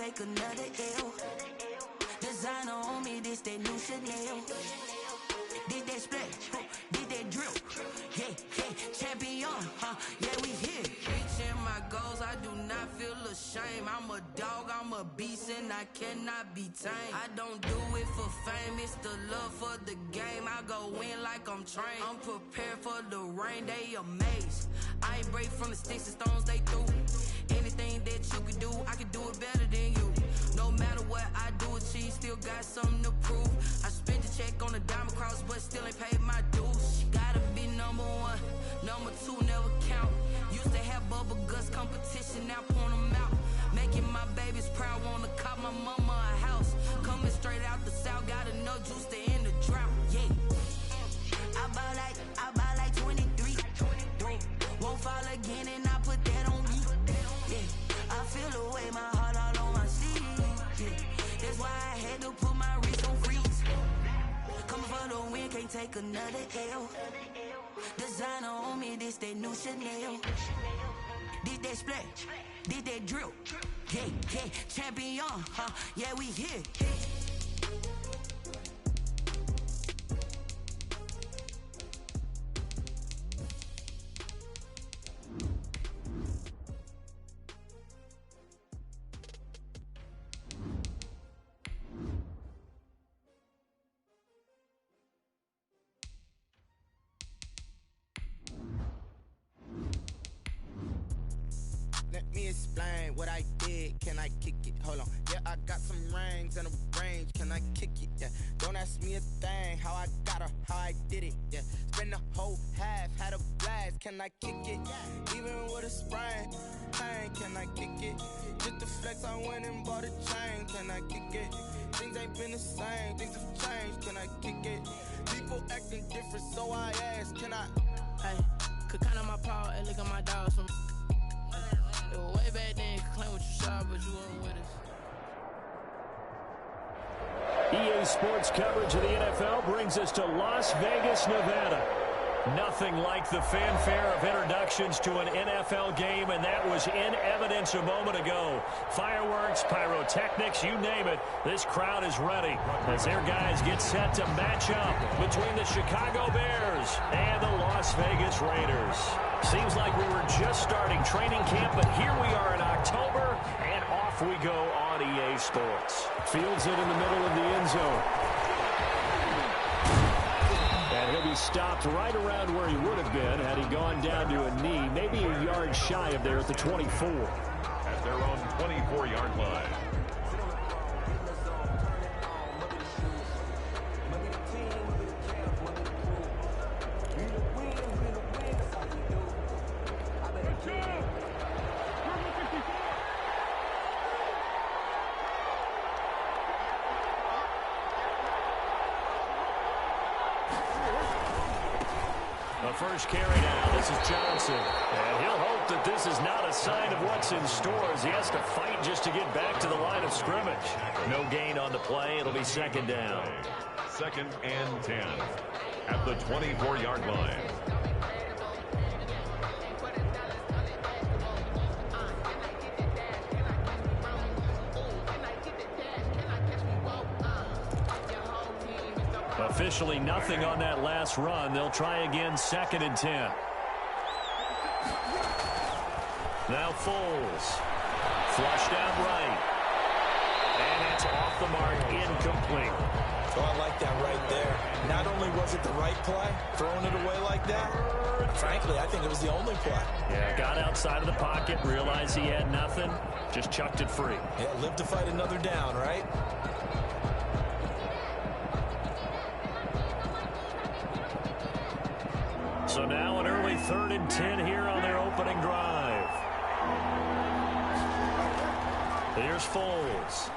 take another L. Designer on me, this that new Chanel. Did that splash, did that drip. Yeah, champion, yeah, we here. Reaching my goals, I do not feel ashamed. I'm a dog, I'm a beast, and I cannot be tamed. I don't do it for fame, it's the love for the game. I go in like I'm trained. I'm prepared for the rain, they amazed. I ain't break from the sticks and stones they threw. Anything that you can do, I can do it better than you. No matter what I do, achieve, still got something to prove. I spent the check on the diamond cross, but still ain't paid my dues. Gotta be number one, number two never count. Used to have bubble guts competition, now point them out. Making my babies proud, wanna cop my mama a house. Coming straight out the south, got enough juice to end the drought. Yeah, I buy like 23. Won't fall again, and I put that on me. Yeah, I feel the way, my heart all on my sleeve. Yeah, that's why I had to put my wrist on freeze. Coming for the win, can't take another L. Designer on me, this that new Chanel. Did that splash, did that drip. Yeah, champion, yeah, we here. Let me explain what I did. Can I kick it? Hold on. Yeah, I got some rings and a range. Can I kick it? Yeah. Don't ask me a thing. How I got her, how I did it. Yeah. Spend the whole half, had a blast. Can I kick it? Even with a sprain. Pain, can I kick it? Just the flex, I went and bought a chain. Can I kick it? Things ain't been the same. Things have changed. Can I kick it? People acting different, so I ask. Can I? Hey, could count on my power and look at my dogs from. It was way back then, you could claim what you saw, but you weren't with us. EA Sports coverage of the NFL brings us to Las Vegas, Nevada. Nothing like the fanfare of introductions to an NFL game, and that was in evidence a moment ago. Fireworks, pyrotechnics, you name it, this crowd is ready as their guys get set to match up between the Chicago Bears and the Las Vegas Raiders. Seems like we were just starting training camp, but here we are in October, and off we go on EA Sports. Fields it in the middle of the end zone. And he'll be stopped right around where he would have been had he gone down to a knee, maybe a yard shy of there at the 24. At their own 24-yard line. First carry now. This is Johnson. And he'll hope that this is not a sign of what's in store as he has to fight just to get back to the line of scrimmage. No gain on the play. It'll be second down. 2nd and 10 at the 24-yard line. Officially nothing on that last run. They'll try again, 2nd and 10. Now Foles. Flushed out right. And it's off the mark, incomplete. Oh, I like that right there. Not only was it the right play, throwing it away like that, frankly, I think it was the only play. Yeah, got outside of the pocket, realized he had nothing, just chucked it free. Yeah, live to fight another down, right? So now an early 3rd and 10 here on their opening drive. Here's Foles.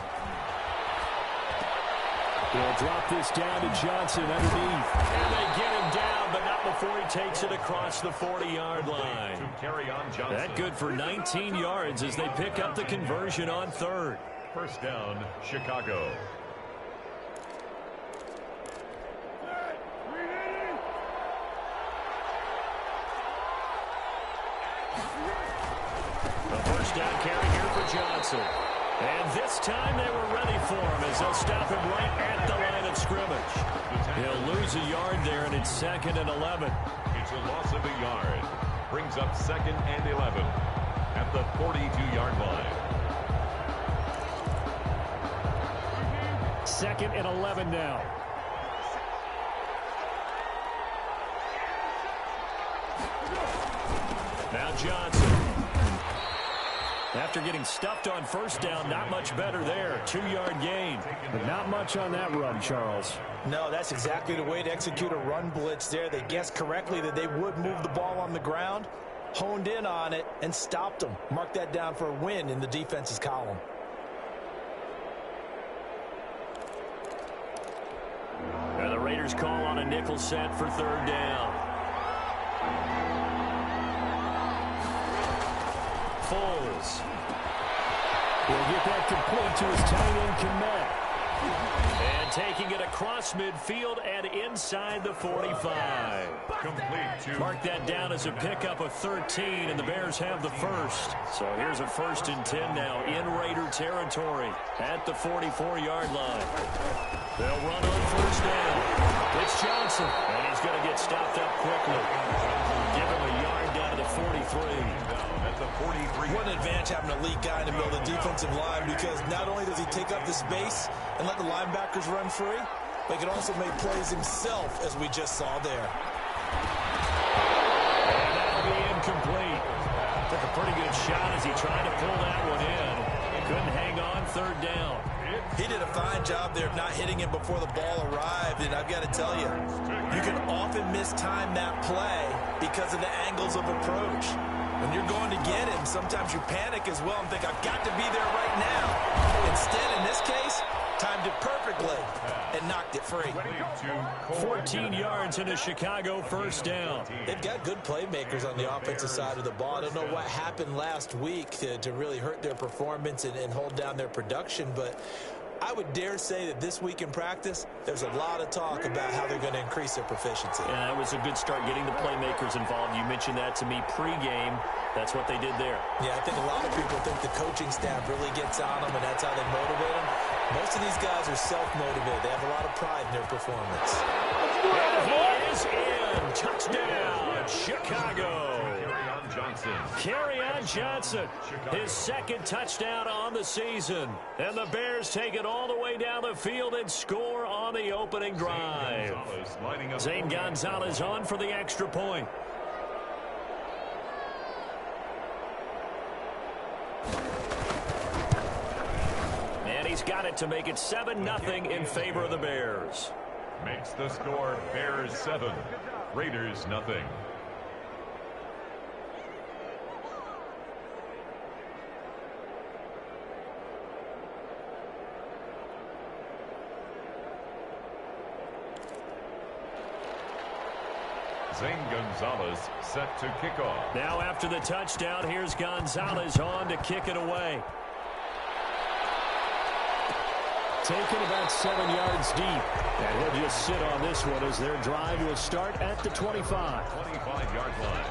They'll drop this down to Johnson underneath. And they get him down, but not before he takes it across the 40-yard line. That good for 19 yards as they pick up the conversion on 3rd. First down, Chicago. The first down carry here for Johnson. And this time they were ready for him as they'll stop him right at the line of scrimmage. He'll lose a yard there, and it's 2nd and 11. It's a loss of a yard. Brings up 2nd and 11 at the 42-yard line. 2nd and 11 now. Now Johnson. After getting stuffed on first down, not much better there. 2-yard gain. But not much on that run, Charles. No, that's exactly the way to execute a run blitz there. They guessed correctly that they would move the ball on the ground, honed in on it, and stopped them. Mark that down for a win in the defense's column. And the Raiders call on a nickel set for 3rd down. Foles. He'll get that complete to his tight end, Kmet. And taking it across midfield and inside the 45. Complete to Mark that down as a pickup of 13, and the Bears have the first. So here's a 1st and 10 now in Raider territory at the 44-yard line. They'll run on 1st down. It's Johnson, and he's going to get stopped up quickly. Give him a yard down to the 43. at the 43. What an advantage having an elite guy in the middle of the defensive line, because not only does he take up the space and let the linebackers run free, but he can also make plays himself, as we just saw there. And that'll be incomplete. Took a pretty good shot as he tried to pull that one in. Couldn't hang on 3rd down. He did a fine job there of not hitting him before the ball arrived, and I've got to tell you, you can often mistime that play because of the angles of approach. When you're going to get him, sometimes you panic as well and think, I've got to be there right now. Instead, in this case, timed it perfectly and knocked it free. 14 yards in a Chicago 1st down. They've got good playmakers on the offensive side of the ball. I don't know what happened last week to really hurt their performance and hold down their production, but I would dare say that this week in practice, there's a lot of talk about how they're going to increase their proficiency. Yeah, that was a good start getting the playmakers involved. You mentioned that to me pregame. That's what they did there. Yeah, I think a lot of people think the coaching staff really gets on them, and that's how they motivate them. Most of these guys are self-motivated. They have a lot of pride in their performance. And he is in. Touchdown, Chicago. Kerryon Johnson, his 2nd touchdown on the season. And the Bears take it all the way down the field and score on the opening drive. Zane Gonzalez on for the extra point. And he's got it to make it 7-0 in favor of the Bears. Makes the score Bears 7, Raiders nothing. Zane Gonzalez set to kick off. Now after the touchdown, here's Gonzalez on to kick it away. Taken about 7 yards deep. And he'll just sit on this one as their drive will start at the 25. 25-yard line.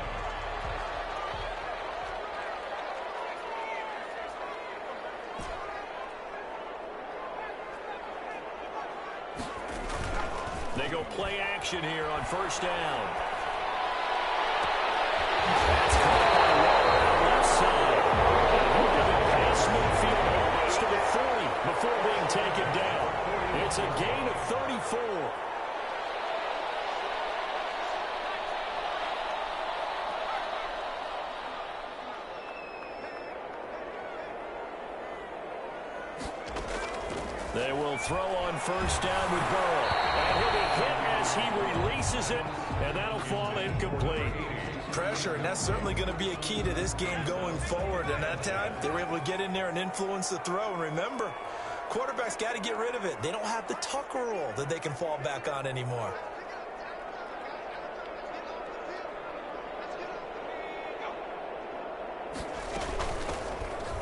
They go play action here on 1st down. That's caught by Waller on the left side. He'll get it past midfield almost to the 40 before being taken down. It's a gain of 34. They will throw on 1st down with Burrow. And he'll be hit as he releases it, and that'll fall incomplete. Pressure, and that's certainly going to be a key to this game going forward. And that time, they were able to get in there and influence the throw. And remember, quarterbacks got to get rid of it. They don't have the Tucker rule that they can fall back on anymore.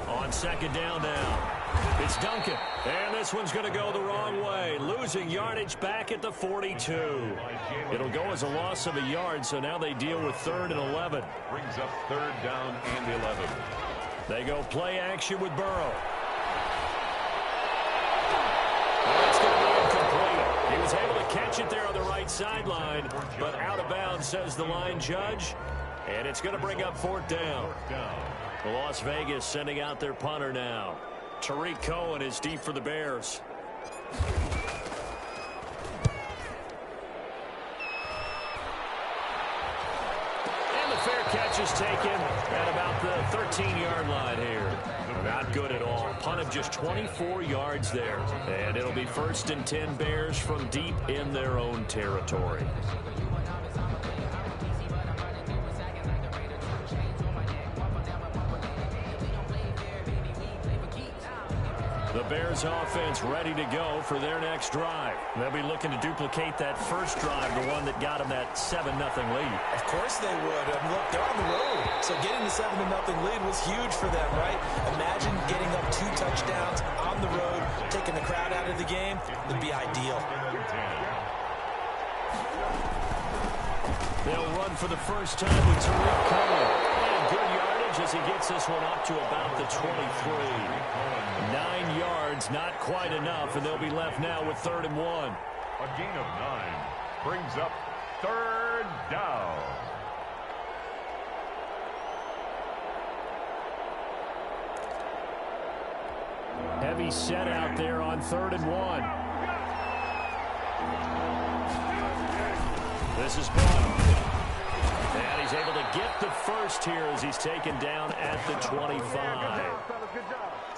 On 2nd down now. It's Duncan, and this one's going to go the wrong way, losing yardage back at the 42. It'll go as a loss of a yard, so now they deal with 3rd and 11. Brings up 3rd down and 11. They go play action with Burrow. He was able to catch it there on the right sideline, but out of bounds, says the line judge. And it's going to bring up fourth down. Las Vegas sending out their punter now. Tariq Cohen is deep for the Bears. And the fair catch is taken at about the 13-yard line here. Not good at all. Punt of just 24 yards there. And it'll be 1st and 10 Bears from deep in their own territory. The Bears offense ready to go for their next drive. They'll be looking to duplicate that first drive, the one that got them that 7-0 lead. Of course they would. Look, they're on the road. So getting the 7-0 lead was huge for them, right? Imagine getting up 2 touchdowns on the road, taking the crowd out of the game. It'd be ideal. They'll run for the first time with Tariq Cohen. And good yardage as he gets this one up to about the 23. 9 yards, not quite enough, and they'll be left now with 3rd and 1. A gain of 9 brings up 3rd down. Heavy set out there on 3rd and 1. This is Bond. And he's able to get the first here as he's taken down at the 25.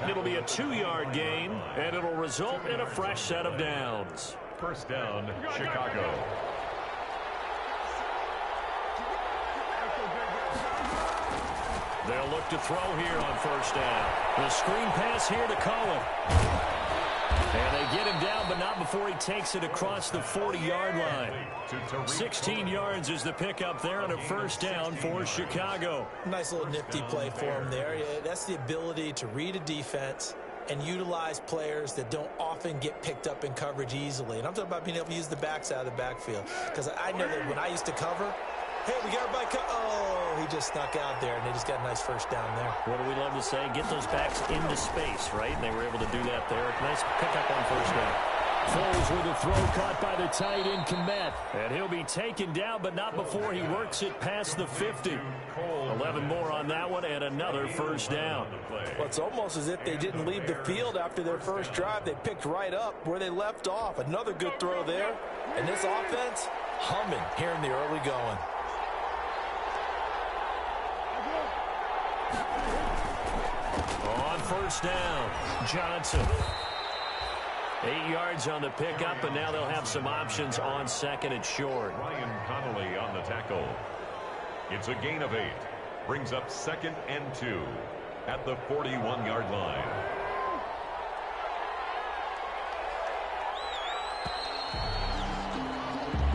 It'll be a 2-yard gain, and it'll result in a fresh set of downs. 1st down, Chicago. They'll look to throw here on 1st down. The screen pass here to Cohen. And they get him down, but not before he takes it across the 40-yard line. 16 yards is the pickup there on a 1st down for Chicago. Nice little nifty play for him there. That's the ability to read a defense and utilize players that don't often get picked up in coverage easily. And I'm talking about being able to use the backs out of the backfield. Because I know that when I used to cover, hey, we got everybody. Oh, he just snuck out there, and they just got a nice 1st down there. What do we love to say? Get those backs into space, right? And they were able to do that there. Nice pickup on 1st down. Foles with a throw caught by the tight end, Kmet. And he'll be taken down, but not before he works it past the 50. 11 more on that one, and another 1st down. Well, it's almost as if they didn't leave the field after their first drive. They picked right up where they left off. Another good throw there. And this offense, humming here in the early going. On 1st down, Johnson. 8 yards on the pickup, and now they'll have some options on 2nd and short. Ryan Connolly on the tackle. It's a gain of 8. Brings up 2nd and 2 at the 41-yard line.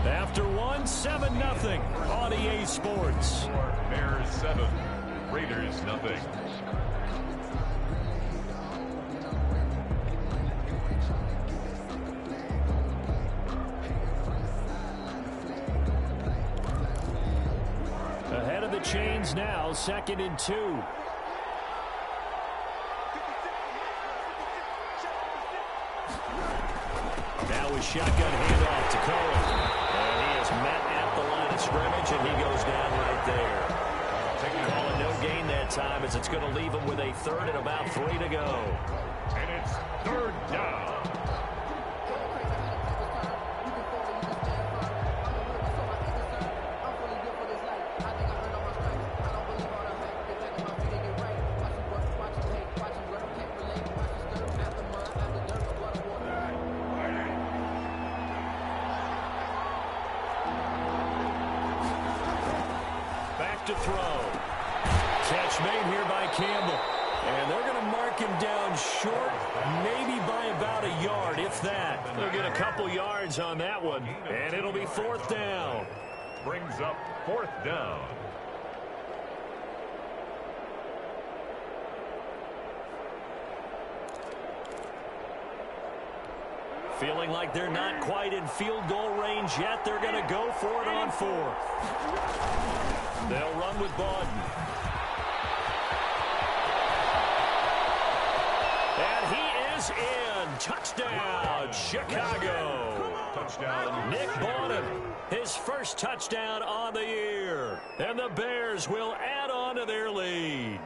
After 1, 7-0 on EA Sports. Bears 7, Raiders nothing. Ahead of the chains now, 2nd and 2. Now with shotgun handoff to Cohen. And he is met at the line of scrimmage, and he goes down right there. Calling no gain that time as it's going to leave him with a 3rd and about 3 to go. And it's 3rd down. To throw. Catch made here by Campbell. And they're going to mark him down short, maybe by about a yard, if that. They'll get a couple yards on that one, and it'll be 4th down. Brings up 4th down. Feeling like they're not quite in field goal range yet. They're going to go for it on 4th. They'll run with Bond. And he is in. Touchdown, Chicago. Touchdown. Nick Bawden, his first touchdown on the year. And the Bears will add on to their lead.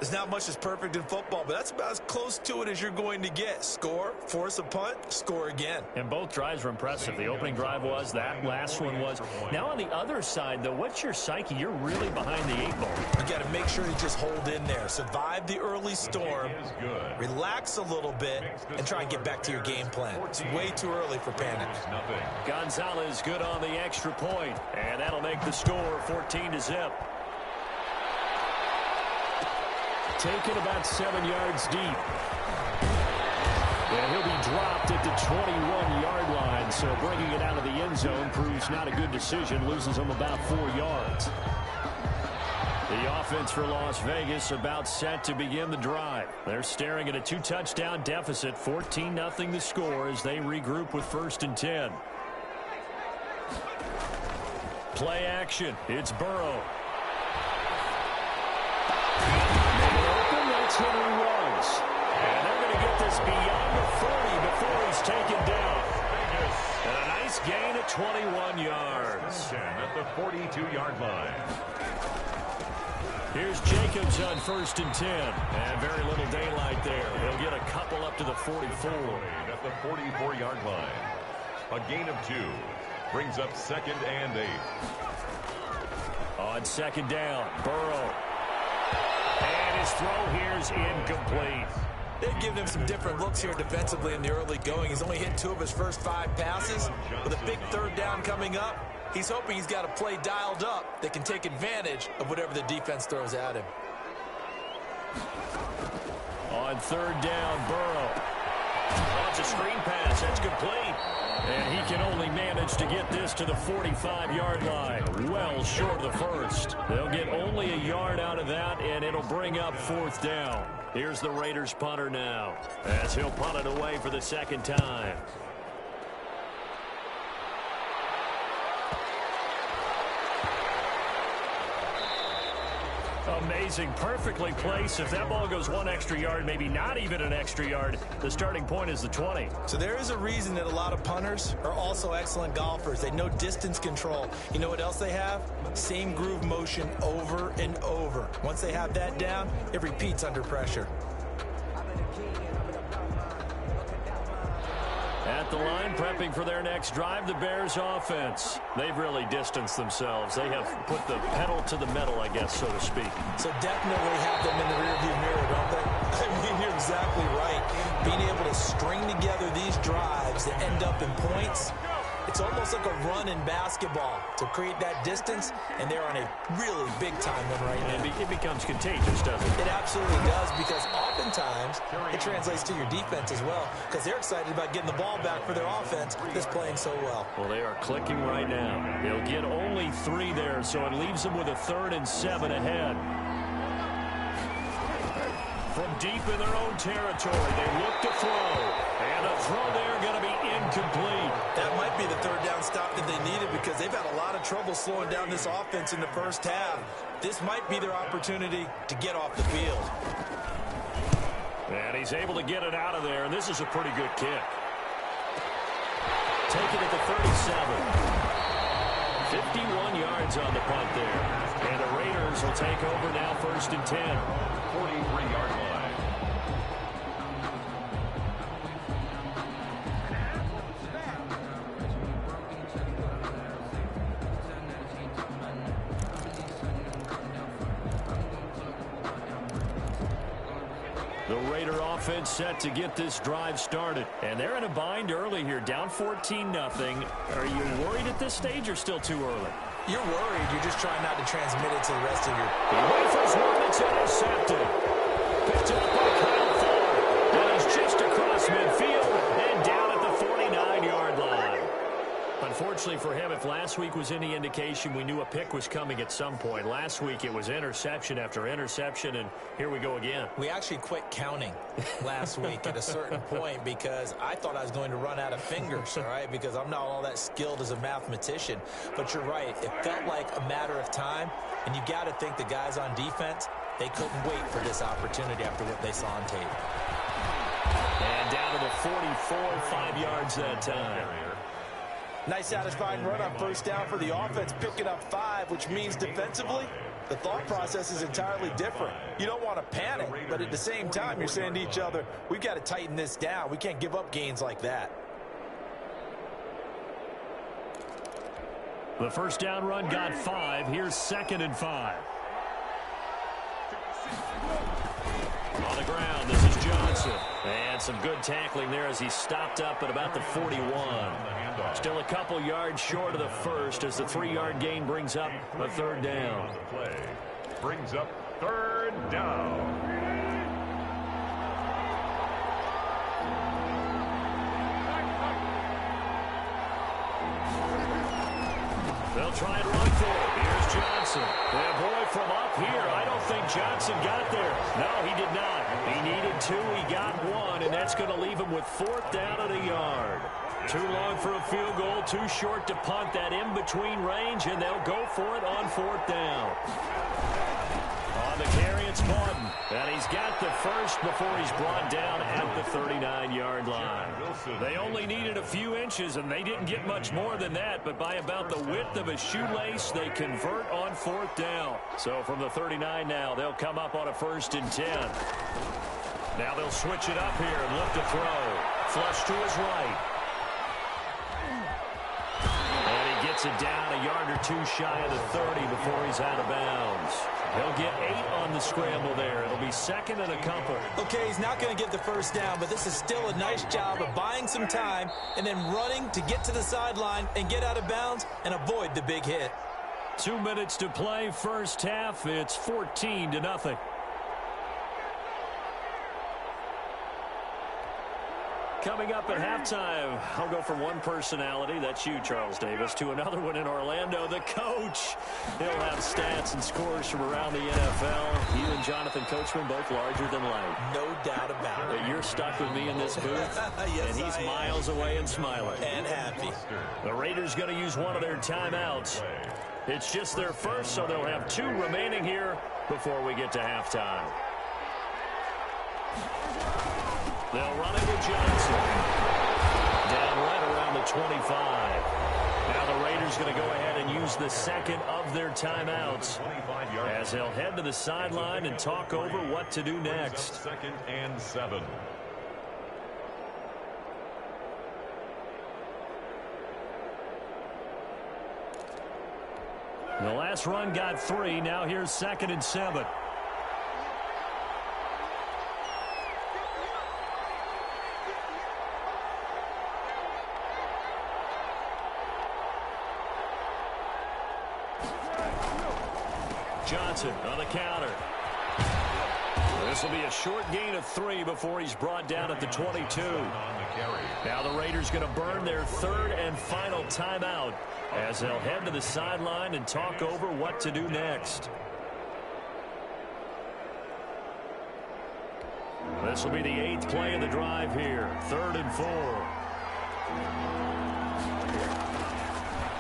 There's not much that's perfect in football, but that's about as close to it as you're going to get. Score, force a punt, score again. And both drives were impressive. The opening drive was, that last one was. Now on the other side, though, what's your psyche? You're really behind the 8 ball. You got to make sure you just hold in there. Survive the early storm, relax a little bit, and try and get back to your game plan. It's way too early for panic. Gonzalez good on the extra point, and that'll make the score 14-0. Taken about 7 yards deep. And he'll be dropped at the 21-yard line, so bringing it out of the end zone proves not a good decision, loses him about 4 yards. The offense for Las Vegas about set to begin the drive. They're staring at a 2-touchdown deficit, 14-0 the score as they regroup with 1st and 10. Play action, it's Burrow. That's Henry Ruggs. And they're going to get this beyond the 40 before he's taken down. And a nice gain at 21 yards. At the 42-yard line. Here's Jacobs on 1st and 10. And very little daylight there. He'll get a couple up to the 44. At the 44-yard line. A gain of 2. Brings up 2nd and 8. On 2nd down, Burrow. And his throw here is incomplete. They've given him some different looks here defensively in the early going. He's only hit 2 of his first 5 passes. With a big 3rd down coming up, he's hoping he's got a play dialed up that can take advantage of whatever the defense throws at him. On 3rd down, Burrow. That's a screen pass. That's complete. And he can only manage to get this to the 45-yard line. Well short of the 1st. They'll get only a yard out of that, and it'll bring up 4th down. Here's the Raiders punter now, as he'll punt it away for the 2nd time. Amazing, perfectly placed. If that ball goes 1 extra yard, maybe not even an extra yard, the starting point is the 20. So there is a reason that a lot of punters are also excellent golfers. They know distance control. You know what else they have? Same groove motion over and over. Once they have that down, it repeats under pressure. At the line, prepping for their next drive, the Bears offense. They've really distanced themselves. They have put the pedal to the metal, I guess, so to speak. So definitely have them in the rearview mirror, don't they? I mean, you're exactly right. Being able to string together these drives that end up in points, it's almost like a run in basketball to create that distance, and they're on a really big-time one right now. It becomes contagious, doesn't it? It absolutely does, because oftentimes it translates to your defense as well, because they're excited about getting the ball back for their offense that's playing so well. Well, they are clicking right now. They'll get only 3 there, so it leaves them with a 3rd and 7 ahead. From deep in their own territory, they look to throw. And a throw there going to be incomplete. That might be the 3rd down stop that they needed, because they've had a lot of trouble slowing down this offense in the first half. This might be their opportunity to get off the field. And he's able to get it out of there, and this is a pretty good kick. Take it at the 37. 51 yards on the punt there. And the Raiders will take over now 1st and 10. 43-yard line. The Raider offense set to get this drive started. And they're in a bind early here, down 14-0. Are you worried at this stage or still too early? You're worried. You're just trying not to transmit it to the rest of your... He rifles one that's intercepted. Picked up by Kyle Fuller. And he's just across midfield and down at the 49-yard line. Unfortunately for him, if last week was any indication, we knew a pick was coming at some point. Last week it was interception after interception, and here we go again. We actually quit counting last week at a certain point because I thought I was going to run out of fingers, all right, because I'm not all that skilled as a mathematician. But you're right. It felt like a matter of time, and you got to think the guys on defense, they couldn't wait for this opportunity after what they saw on tape. And down to the 44, 5 yards that time. Nice satisfying run on first down for the offense, picking up 5, which means defensively, the thought process is entirely different. You don't want to panic, but at the same time, you're saying to each other, we've got to tighten this down. We can't give up gains like that. The first down run got 5. Here's 2nd and 5. On the ground, this is Johnson. And some good tackling there as he stopped up at about the 41. Still a couple yards short of the first as the 3-yard gain brings up a 3rd down. Play brings up 3rd down. They'll try and run for it. Here's Johnson. And boy, from up here, I don't think Johnson got there. No, he did not. He needed 2. He got 1, and that's going to leave him with 4th down at a yard. Too long for a field goal, too short to punt that in-between range, and they'll go for it on 4th down. On the carry, it's Martin. And he's got the first before he's brought down at the 39-yard line. They only needed a few inches, and they didn't get much more than that, but by about the width of a shoelace, they convert on 4th down. So from the 39 now, they'll come up on a 1st and 10. Now they'll switch it up here and look to throw. Flush to his right. And he gets it down a yard or 2 shy of the 30 before he's out of bounds. He'll get 8 on the scramble there. It'll be 2nd and a couple. Okay, he's not going to get the first down, but this is still a nice job of buying some time and then running to get to the sideline and get out of bounds and avoid the big hit. 2 minutes to play, first half. It's 14-0. Coming up at halftime, I'll go from one personality, that's you, Charles Davis, to another one in Orlando, the coach. He'll have stats and scores from around the NFL. You and Jonathan Coachman, both larger than life. No doubt about it. You're stuck with me in this booth, yes, and he's miles away and smiling. And happy. The Raiders going to use one of their timeouts. It's just their first, so they'll have 2 remaining here before we get to halftime. They'll run it with Johnson. Down right around the 25. Now the Raiders going to go ahead and use the 2nd of their timeouts as they'll head to the sideline and talk over what to do next. 2nd and 7. The last run got 3. Now here's 2nd and 7. Johnson on the counter. This will be a short gain of 3 before he's brought down at the 22. Now the Raiders going to burn their 3rd and final timeout as they'll head to the sideline and talk over what to do next. This will be the 8th play of the drive here. 3rd and 4.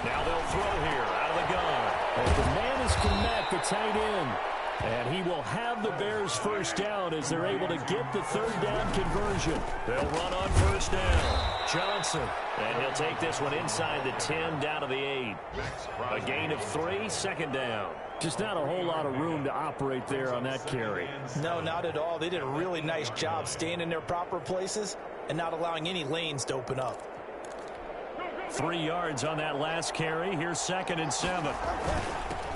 Now they'll throw here out of the gun. As the man is Komet, the tight end. And he will have the Bears first down as they're able to get the 3rd down conversion. They'll run on 1st down. Johnson. And he'll take this one inside the 10 down to the 8. A gain of 3, 2nd down. Just not a whole lot of room to operate there on that carry. No, not at all. They did a really nice job staying in their proper places and not allowing any lanes to open up. 3 yards on that last carry. Here's 2nd and 7.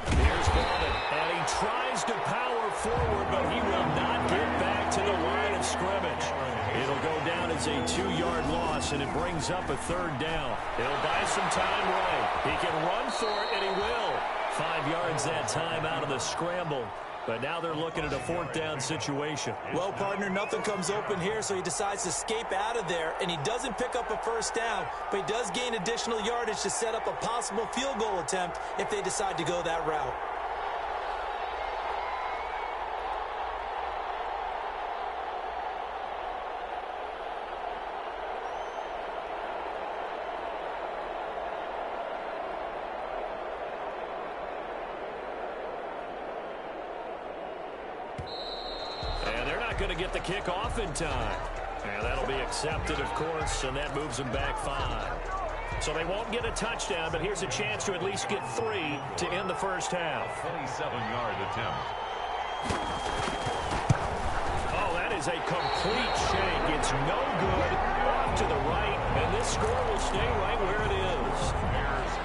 Here's Bowman, and he tries to power forward, but he will not get back to the line of scrimmage. It'll go down as a 2-yard loss, and it brings up a 3rd down. He'll buy some time right. He can run for it, and he will. 5 yards that time out of the scramble. But now they're looking at a 4th down situation. Well, partner, nothing comes open here, so he decides to escape out of there, and he doesn't pick up a 1st down, but he does gain additional yardage to set up a possible field goal attempt if they decide to go that route. Going to get the kick off in time. And that'll be accepted, of course, and that moves them back 5. So they won't get a touchdown, but here's a chance to at least get 3 to end the first half. 27-yard attempt. Oh, that is a complete shank. It's no good. Off to the right, and this score will stay right where it is.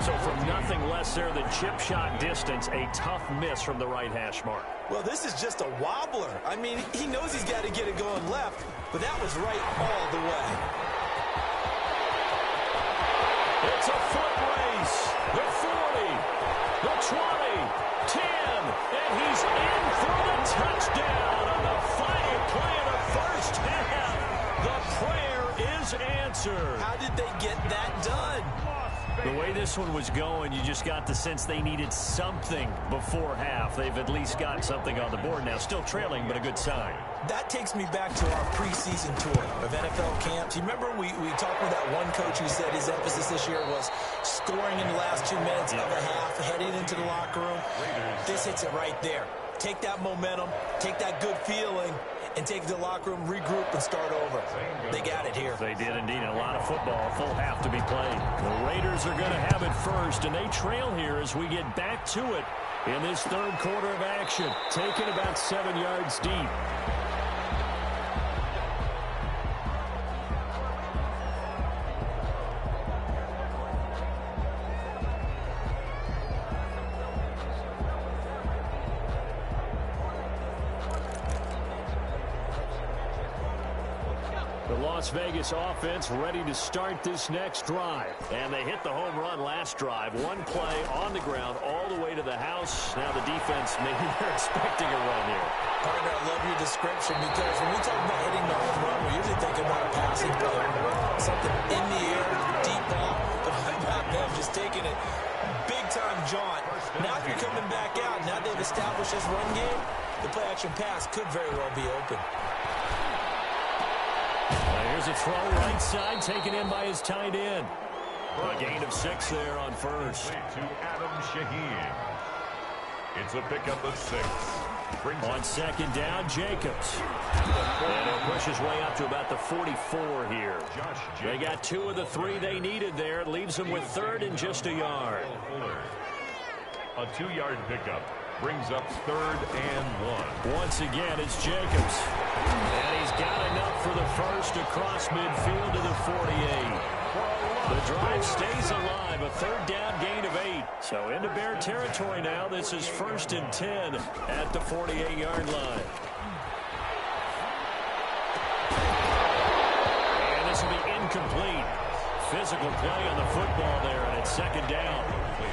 So from nothing less there than chip shot distance, a tough miss from the right hash mark. Well, this is just a wobbler. I mean, he knows he's got to get it going left, but that was right all the way. It's a foot race. The 40, the 20, 10, and he's in for the touchdown on the final play of the first half. The prayer is answered. How did they get that done? The way this one was going, you just got the sense they needed something before half. They've at least got something on the board now. Still trailing, but a good sign. That takes me back to our preseason tour of NFL camps. You remember we talked with that one coach who said his emphasis this year was scoring in the last 2 minutes of the half, heading into the locker room. This hits it right there. Take that momentum, take that good feeling, and take it to the locker room, regroup, and start over. They got it here. They did indeed. A lot of football, full half to be played. The Raiders are going to have it first, and they trail here as we get back to it in this third quarter of action. Taken about 7 yards deep. Las Vegas offense ready to start this next drive. And they hit the home run last drive. One play on the ground all the way to the house. Now the defense, maybe they're expecting a run here. Partner, I love your description because when we talk about hitting the home run, we're usually thinking about a passing play. Something in the air, deep ball. But how about them just taking it big-time jaunt. Now if you're coming back out, now they've established this run game, the play-action pass could very well be open. Here's a throw right side, taken in by his tight end. A gain of 6 there on first. To Adam Shaheen. It's a pickup of 6. On second down, Jacobs. And he'll push his way up to about the 44 here. They got 2 of the 3 they needed there. It leaves them with third and just a yard. A 2-yard pickup brings up 3rd and 1. Once again, it's Jacobs. And he's got enough for the first across midfield to the 48. The drive stays alive, a 3rd down gain of 8. So into Bear territory now. This is 1st and 10 at the 48-yard line. And this will be incomplete. Physical play on the football there, and it's 2nd down.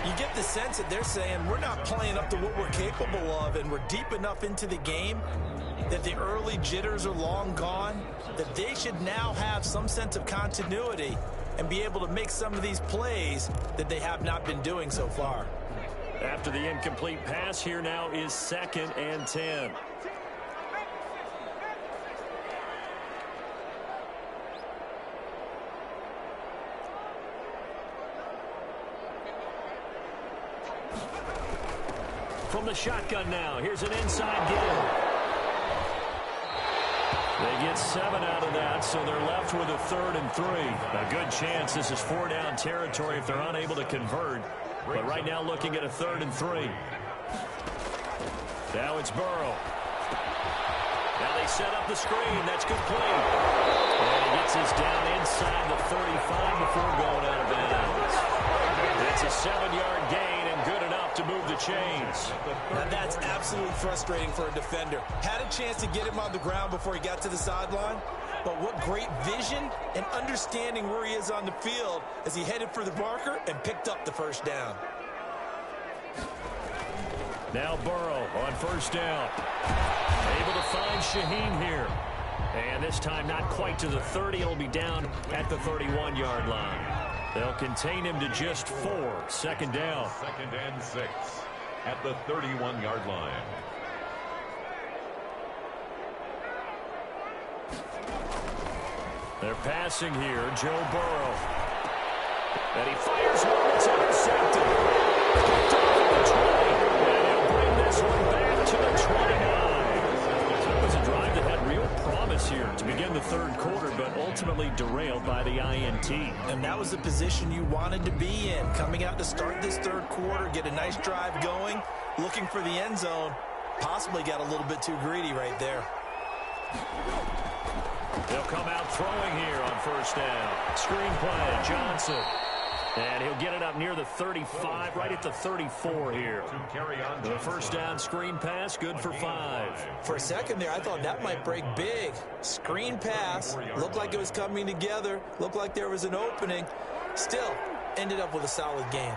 You get the sense that they're saying we're not playing up to what we're capable of, and we're deep enough into the game that the early jitters are long gone, that they should now have some sense of continuity and be able to make some of these plays that they have not been doing so far. After the incomplete pass, here now is 2nd and 10. From the shotgun now, here's an inside give. They get 7 out of that, so they're left with a 3rd and 3. A good chance this is 4-down territory if they're unable to convert. But right now looking at a 3rd and 3. Now it's Burrow. Now they set up the screen. That's complete. And he gets this down inside the 35 before going out of bounds. It's a 7-yard gain and good enough to move the chains. Now that's absolutely frustrating for a defender. Had a chance to get him on the ground before he got to the sideline, but what great vision and understanding where he is on the field as he headed for the marker and picked up the 1st down. Now Burrow on 1st down. Able to find Shaheen here. And this time not quite to the 30. It'll be down at the 31-yard line. They'll contain him to just 4. 2nd down. 2nd and 6 at the 31-yard line. They're passing here. Joe Burrow. And he fires one that's intercepted. Picked off at the 20. And he'll bring this one back to the 29. So it was a drive that had real promise here to begin the third quarter, but ultimately derailed by the INT. And that was the position you wanted to be in. Coming out to start this third quarter, get a nice drive going, looking for the end zone. Possibly got a little bit too greedy right there. They'll come out throwing here on first down. Screen play, Johnson. And he'll get it up near the 35, right at the 34 here. The first down screen pass, good for 5. For a second there, I thought that might break big. Screen pass, looked like it was coming together, looked like there was an opening. Still, ended up with a solid game.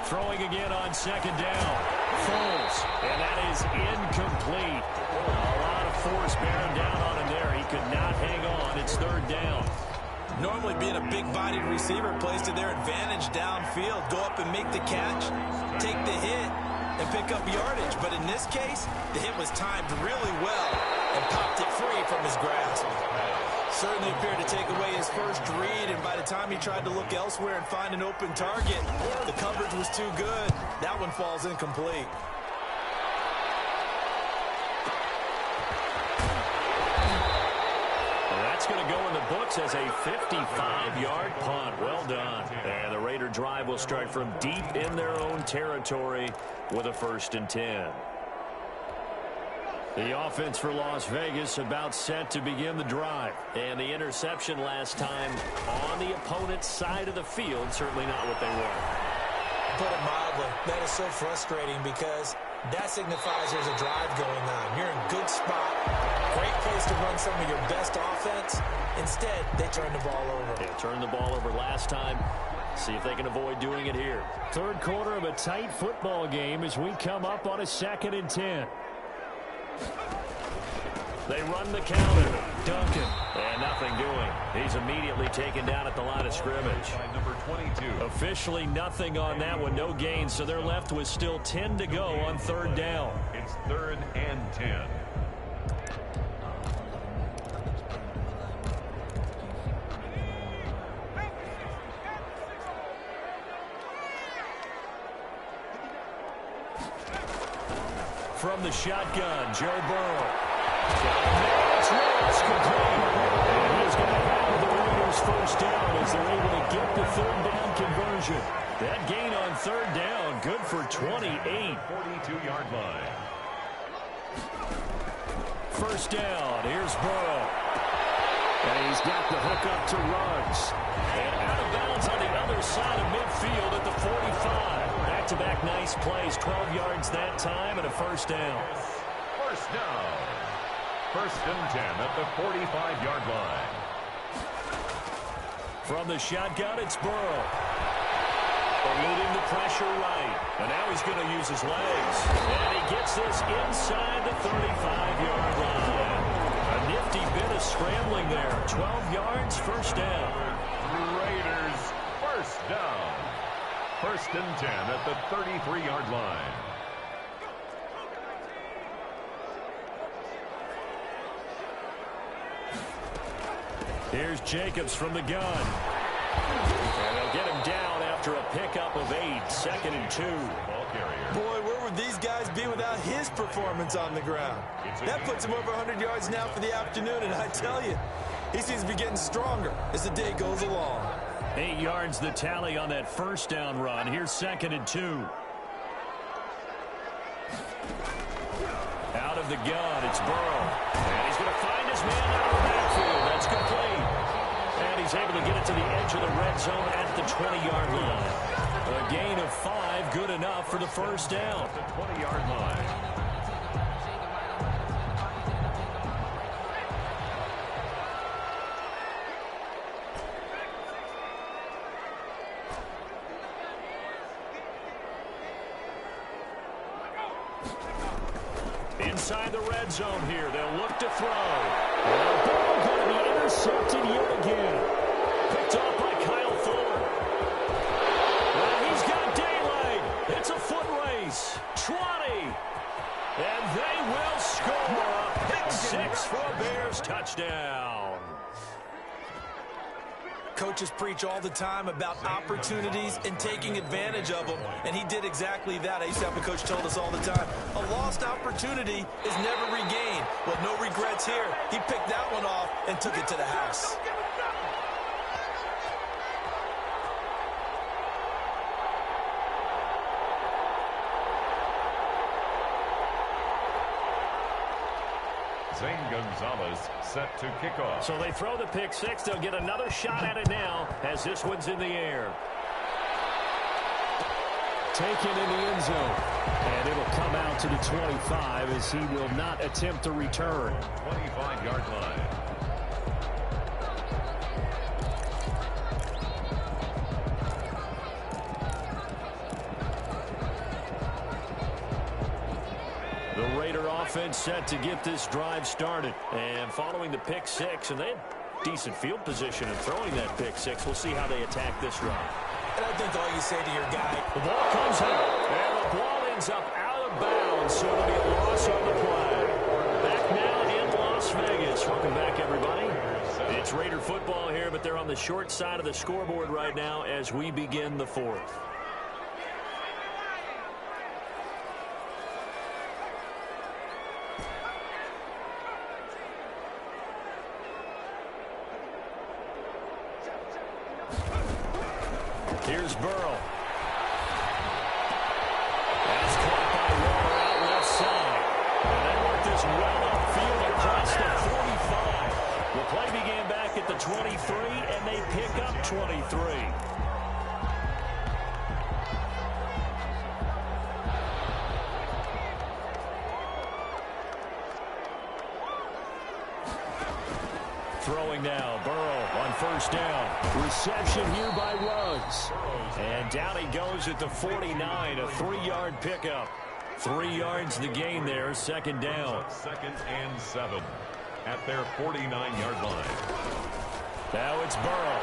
Throwing again on second down. Foles, and that is incomplete. A lot of force bearing down on him there. He could not hang on. It's third down. Normally being a big-bodied receiver plays to their advantage downfield. Go up and make the catch, take the hit, and pick up yardage. But in this case, the hit was timed really well and popped it free from his grasp. Certainly appeared to take away his first read, and by the time he tried to look elsewhere and find an open target, the coverage was too good. That one falls incomplete. That's going to go in the books as a 55-yard punt. Well done. And the Raider drive will start from deep in their own territory with a 1st and 10. The offense for Las Vegas about set to begin the drive. And the interception last time on the opponent's side of the field, certainly not what they were. Put it mildly, that is so frustrating because that signifies there's a drive going on. You're in a good spot, great place to run some of your best offense. Instead, they turn the ball over. They turned the ball over last time. See if they can avoid doing it here. Third quarter of a tight football game as we come up on a 2nd and 10. They run the counter. Duncan. And nothing doing. He's immediately taken down at the line of scrimmage. Number 22. Officially nothing on that one. No gain. So they're left with still 10 to go on third down. It's 3rd and 10. From the shotgun, Joe Burrow. It's complete. And he's going to have the Raiders first down as they're able to get the third down conversion. That gain on third down, good for 28. 42-yard line. First down, here's Burrow. And he's got the hook up to Ruggs. And out of bounds on the other side of midfield at the 45. Back-to-back nice plays, 12 yards that time and a first down. First down. 1st and 10 at the 45-yard line. From the shotgun, it's Burrow. Eluding the pressure right. And now he's going to use his legs. And he gets this inside the 35-yard line. A nifty bit of scrambling there. 12 yards, first down. Raiders, first down. 1st and 10 at the 33-yard line. Here's Jacobs from the gun. And they'll get him down after a pickup of 8. 2nd and 2. Ball carrier. Boy, where would these guys be without his performance on the ground? That puts him over 100 yards now for the afternoon, and I tell you, he seems to be getting stronger as the day goes along. 8 yards the tally on that first down run. Here's 2nd and 2. Out of the gun, it's Burrow. And he's going to find his man out of the backfield. That's complete. And he's able to get it to the edge of the red zone at the 20-yard line. A gain of 5, good enough for the first down. The 20-yard line. Inside the red zone here, they'll look to throw. And the ball going to be intercepted yet again. Picked off by Kyle Fuller. And he's got daylight. It's a foot race. 20. And they will score a pick 6 for a Bears touchdown. Coaches preach all the time about opportunities and taking advantage of them, and he did exactly that. I used to have a coach told us all the time, a lost opportunity is never regained. Well, no regrets here. He picked that one off and took it to the house. Zane Gonzalez set to kick off. So they throw the pick six. They'll get another shot at it now as this one's in the air. Taken in the end zone. And it'll come out to the 25 as he will not attempt a return. 25-yard line. The Raider offense set to get this drive started. And following the pick six, and they had decent field position in throwing that pick six. We'll see how they attack this drive. And I think all you say to your guy, the ball comes out, and the ball ends up out of bounds, so it'll be a loss on the play. Back now in Las Vegas. Welcome back, everybody. It's Raider football here, but they're on the short side of the scoreboard right now as we begin the fourth. Here's Burrow. That's caught by Waller out left side. And they work this well upfield across the 45. The play began back at the 23, and they pick up 23. Throwing now, Burrow on first down. Reception here by Ruggs. And down he goes at the 49, a 3-yard pickup. 3 yards the gain there, second down. 2nd and 7 at their 49-yard line. Now it's Burrow.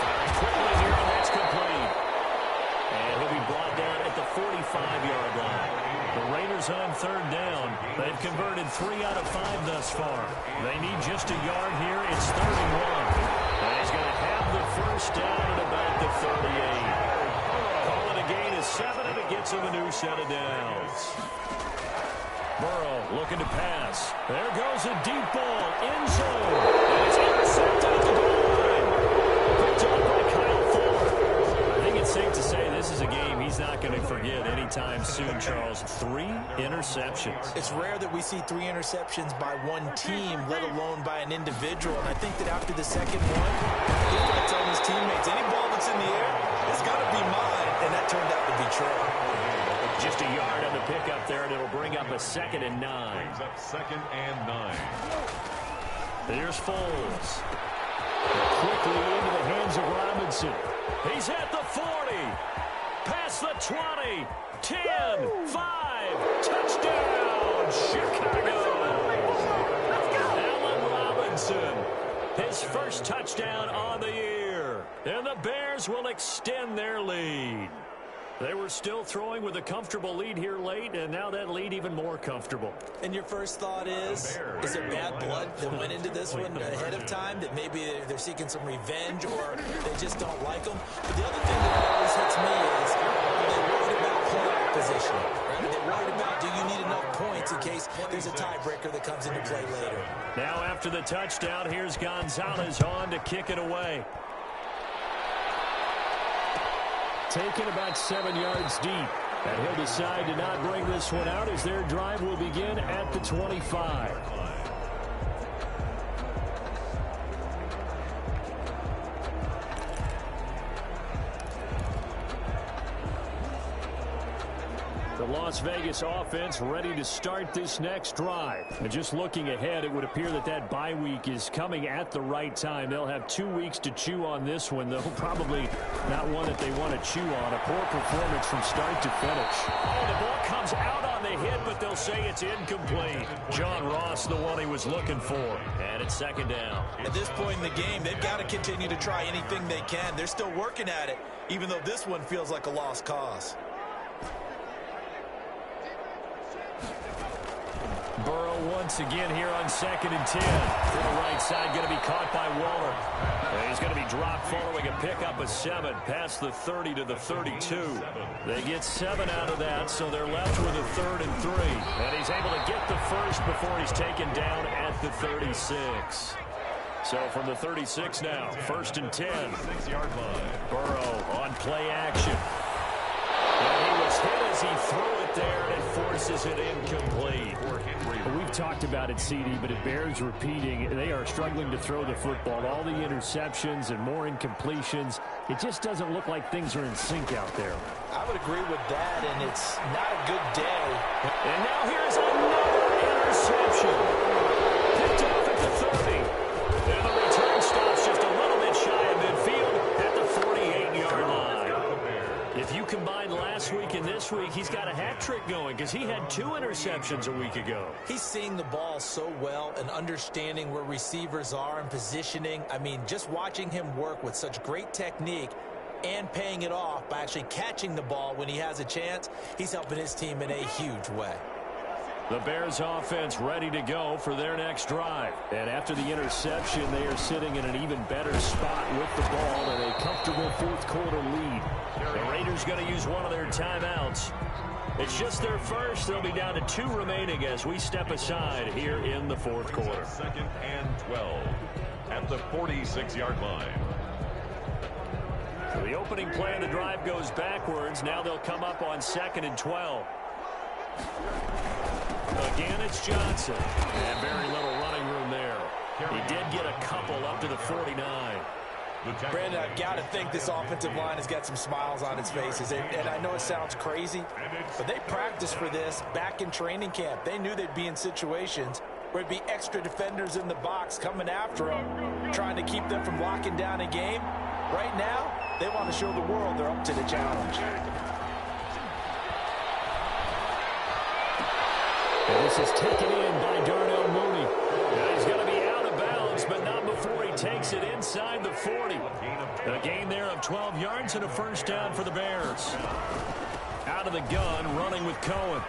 Firing quickly here, and that's complete. And he'll be brought down at the 45-yard line. The Raiders on third down. They've converted 3 out of 5 thus far. They need just a yard here. It's 3rd and 1. And he's going to have the first down at about the 38. Call it a gain of 7, and it gets him a new set of downs. Burrow looking to pass. There goes a deep ball. End zone. And it's intercepted at the goal line. Picked up by Kyle Fuller. I think it's safe to say this is a game he's not going to forget anytime soon, Charles. 3 interceptions. It's rare that we see 3 interceptions by one team, let alone by an individual. And I think that after the second one, he's got to tell his teammates, any ball that's in the air, it's got to be mine. And that turned out to be true. Just a yard on the pickup there, and it'll bring up a 2nd and 9. Brings up 2nd and 9. Here's Foles. Quickly into the hands of Robinson. He's at the 40. Past the 20. 10. 5. Touchdown, Chicago. Allen Robinson. His first touchdown on the year. And the Bears will extend their lead. They were still throwing with a comfortable lead here late, and now that lead even more comfortable. And your first thought is it bad blood that went into this one ahead of time, that maybe they're seeking some revenge or they just don't like them? But the other thing that always hits me is, are they worried about playoff position? Are they worried about, do you need enough points in case there's a tiebreaker that comes into play later? Now after the touchdown, here's Gonzalez on to kick it away. Taken about 7 yards deep. And he'll decide to not bring this one out as their drive will begin at the 25. The Las Vegas offense ready to start this next drive. And just looking ahead, it would appear that that bye week is coming at the right time. They'll have 2 weeks to chew on this one, though probably not one that they want to chew on. A poor performance from start to finish. Oh, the ball comes out on the hit, but they'll say it's incomplete. John Ross, the one he was looking for. And it's 2nd down. At this point in the game, they've got to continue to try anything they can. They're still working at it, even though this one feels like a lost cause. Burrow once again here on 2nd and 10. To the right side, going to be caught by Waller. And he's going to be dropped following a pickup of 7 past the 30 to the 32. They get 7 out of that, so they're left with a 3rd and 3. And he's able to get the first before he's taken down at the 36. So from the 36 now, 1st and 10. 6-yard line. Burrow on play action. And he was hit as he threw it there, and it forces it incomplete. We've talked about it, CD, but it bears repeating. They are struggling to throw the football. All the interceptions and more incompletions. It just doesn't look like things are in sync out there. I would agree with that, and it's not a good day. And now here's another interception. Picked off at the 30. And the return stops just a little bit shy of midfield at the 48-yard line. If you combine last week and this week, he's got a hat trick going because he had 2 interceptions a week ago. He's seeing the ball so well and understanding where receivers are and positioning. I mean, just watching him work with such great technique and paying it off by actually catching the ball when he has a chance, he's helping his team in a huge way. The Bears offense ready to go for their next drive. And after the interception, they are sitting in an even better spot with the ball and a comfortable 4th quarter lead. The Raiders going to use one of their timeouts. It's just their first. They'll be down to 2 remaining as we step aside here in the 4th quarter. 2nd and 12 at the 46-yard line. So the opening play of the drive goes backwards. Now they'll come up on 2nd and 12. Again, it's Johnson. And very little running room there. He did get a couple up to the 49. Brandon, I've got to think this offensive line has got some smiles on its faces. And I know it sounds crazy, but they practiced for this back in training camp. They knew they'd be in situations where it'd be extra defenders in the box coming after them, trying to keep them from locking down a game. Right now, they want to show the world they're up to the challenge. And this is taken in by Darnell Mooney. Now he's going to be out of bounds, but not before he takes it inside the 40. A gain there of 12 yards and a first down for the Bears. Out of the gun, running with Cohen.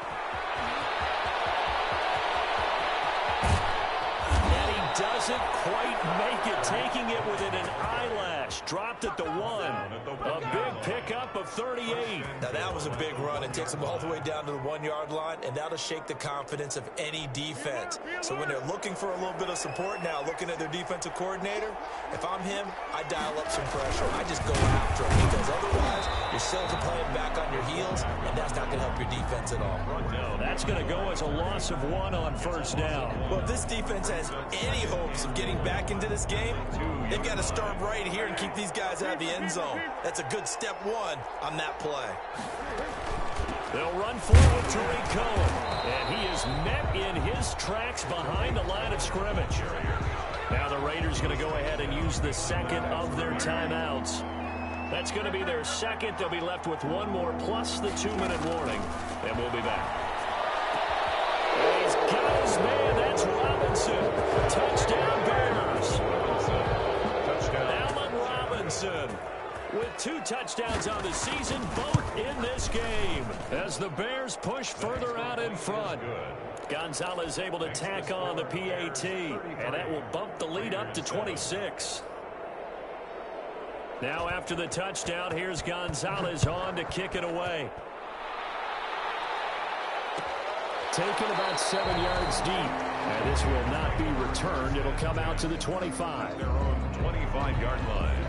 And he doesn't quite make it, taking it within an eyelash. Dropped at the 1. A big pickup of 38. Now that was a big run. It takes them all the way down to the 1-yard line, and that'll shake the confidence of any defense. So when they're looking for a little bit of support now, looking at their defensive coordinator, if I'm him, I dial up some pressure. I just go after him because otherwise you're still playing back on your heels, and that's not going to help your defense at all. No, that's going to go as a loss of 1 on first down. Well, if this defense has any hopes of getting back into this game, they've got to start right here and keep these guys out of the end zone. That's a good step 1 on that play. They'll run forward to Tariq Cohen, and he is met in his tracks behind the line of scrimmage. Now the Raiders going to go ahead and use the second of their timeouts. That's going to be their second. They'll be left with 1 more plus the 2-minute warning, and we'll be back. He's got his man. That's Robinson. Touchdown Bears. Allen Robinson with 2 touchdowns on the season, both in this game, as the Bears push further out in front. Gonzalez able to tack on the PAT, and that will bump the lead up to 26. Now after the touchdown, here's Gonzalez on to kick it away. Taken about 7 yards deep, and this will not be returned. It'll come out to the 25. They're on the 25-yard line.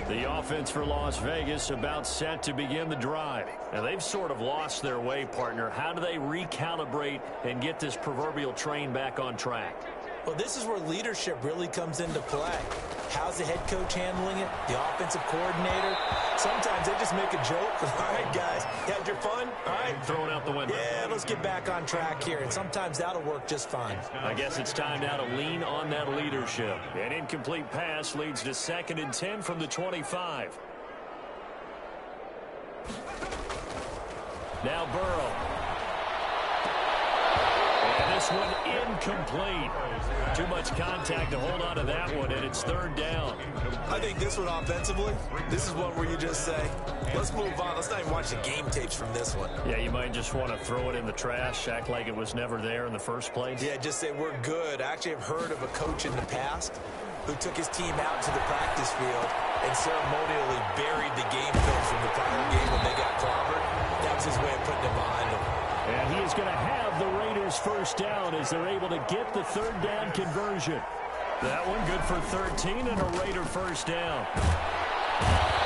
The offense for Las Vegas about set to begin the drive. Now, they've sort of lost their way, partner. How do they recalibrate and get this proverbial train back on track? Well, this is where leadership really comes into play. How's the head coach handling it? The offensive coordinator? Sometimes they just make a joke. All right, guys, you had your fun? All right. Throw it out the window. Yeah, let's get back on track here. And sometimes that'll work just fine. I guess it's time now to lean on that leadership. An incomplete pass leads to 2nd and 10 from the 25. Now Burrow. And this one incomplete. Too much contact to hold on to that one, and it's third down. I think this one offensively, this is one where you just say, let's move on. Let's not even watch the game tapes from this one. Yeah, you might just want to throw it in the trash, act like it was never there in the first place. Yeah, just say we're good. I actually have heard of a coach in the past who took his team out to the practice field and ceremonially buried the game film from the prior game when they got clobbered. That was his way of putting it behind them. And he is going to have the Raiders first down as they're able to get the third down conversion. That one good for 13 and a Raider first down.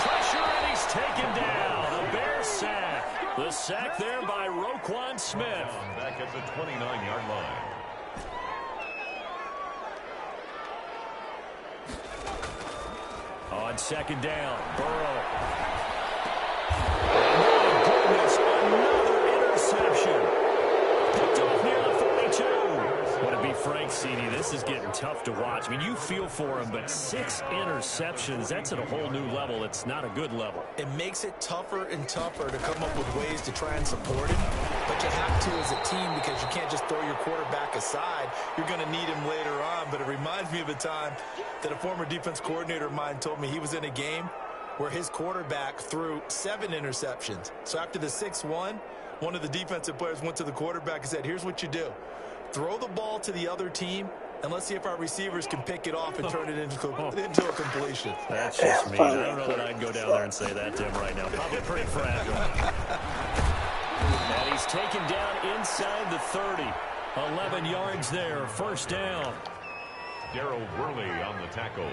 Pressure and he's taken down. A Bear sack. The sack there by Roquan Smith. Back at the 29-yard line. On second down, Burrow. Oh, goodness, another interception. Picked off near the 42. Would it be Frank Cini? This is getting tough to watch. I mean, you feel for him, but 6 interceptions, that's at a whole new level. It's not a good level. It makes it tougher and tougher to come up with ways to try and support him, but you have to as a team because you can't just throw your quarterback aside. You're going to need him later on, but it reminds me of a time that a former defense coordinator of mine told me he was in a game where his quarterback threw 7 interceptions. So after the 6-1, one of the defensive players went to the quarterback and said, here's what you do. Throw the ball to the other team, and let's see if our receivers can pick it off and turn it into a completion. That's just me. I don't know that I'd go down there and say that to him right now. Probably pretty fragile. And he's taken down inside the 30. 11 yards there, first down. Darryl Worley on the tackle.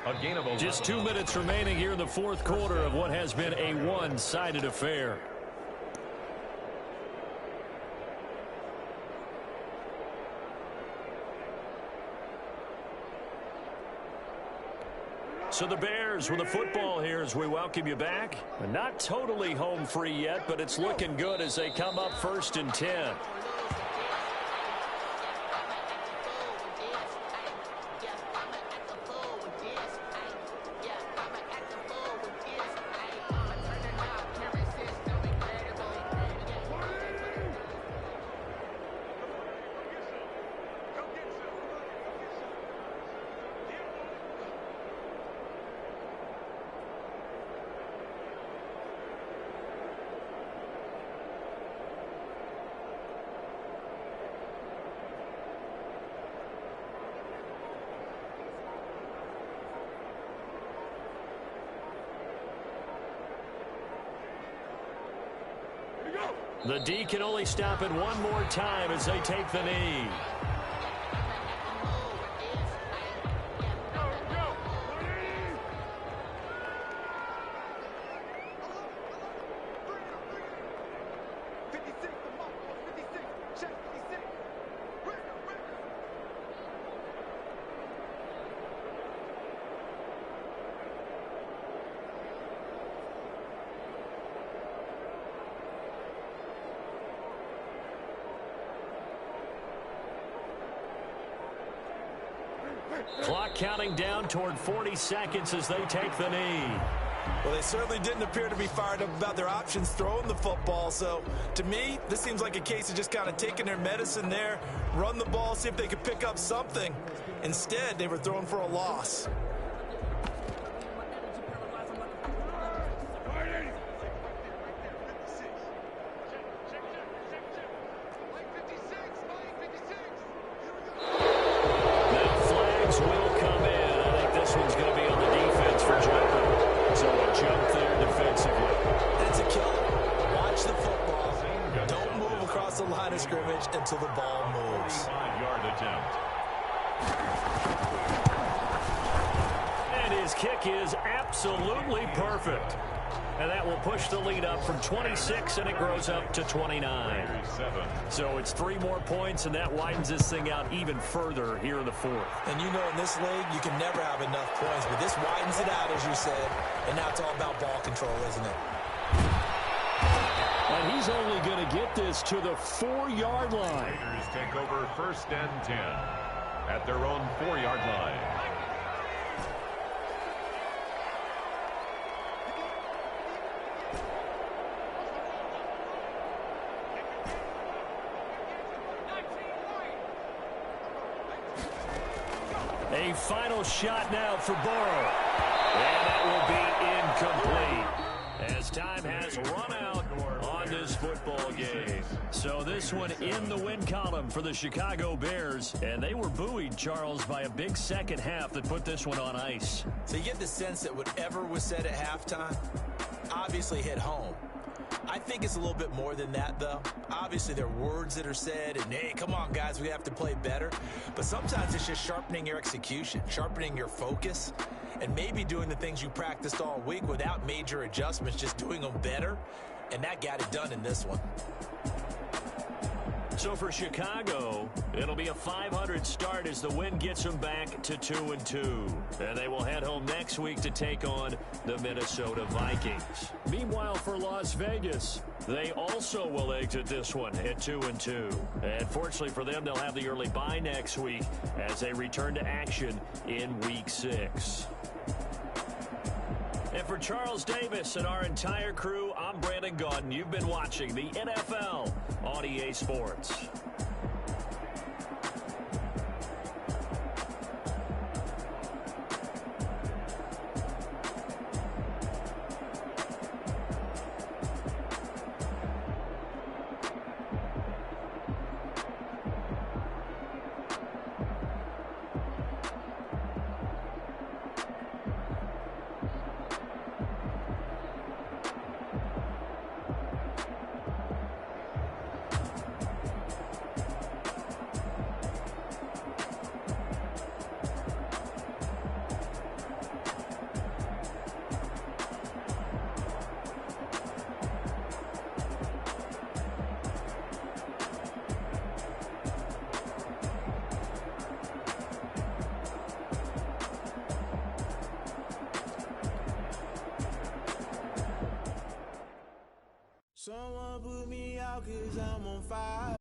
A gain of 11. Just 2 minutes remaining here in the fourth quarter of what has been a one-sided affair. So the Bears with the football here as we welcome you back. Not totally home free yet, but it's looking good as they come up first and 10. The D can only stop it one more time as they take the knee. Clock counting down toward 40 seconds as they take the knee. Well, they certainly didn't appear to be fired up about their options throwing the football. So, to me, this seems like a case of just kind of taking their medicine there, run the ball, see if they could pick up something. Instead, they were throwing for a loss. Until the ball moves. 5-yard attempt. And his kick is absolutely perfect. And that will push the lead up from 26, and it grows up to 29. So it's 3 more points, and that widens this thing out even further here in the fourth. And you know in this league, you can never have enough points, but this widens it out, as you said, and now it's all about ball control, isn't it? And he's only going to get this to the 4-yard line. Raiders take over first and 10 at their own 4-yard line. The final shot now for Burrow. And that will be incomplete, as time has run out on this football game. So this one in the win column for the Chicago Bears. And they were buoyed, Charles, by a big second half that put this one on ice. So you get the sense that whatever was said at halftime obviously hit home. I think it's a little bit more than that, though. Obviously, there are words that are said, and, hey, come on, guys, we have to play better. But sometimes it's just sharpening your execution, sharpening your focus, and maybe doing the things you practiced all week without major adjustments, just doing them better. And that got it done in this one. So for Chicago, it'll be a .500 start as the win gets them back to 2-2. And they will head home next week to take on the Minnesota Vikings. Meanwhile, for Las Vegas, they also will exit this one at 2-2. And fortunately for them, they'll have the early bye next week as they return to action in Week 6. And for Charles Davis and our entire crew, I'm Brandon Gaudin. You've been watching the NFL on EA Sports. Someone put me out 'cause I'm on fire.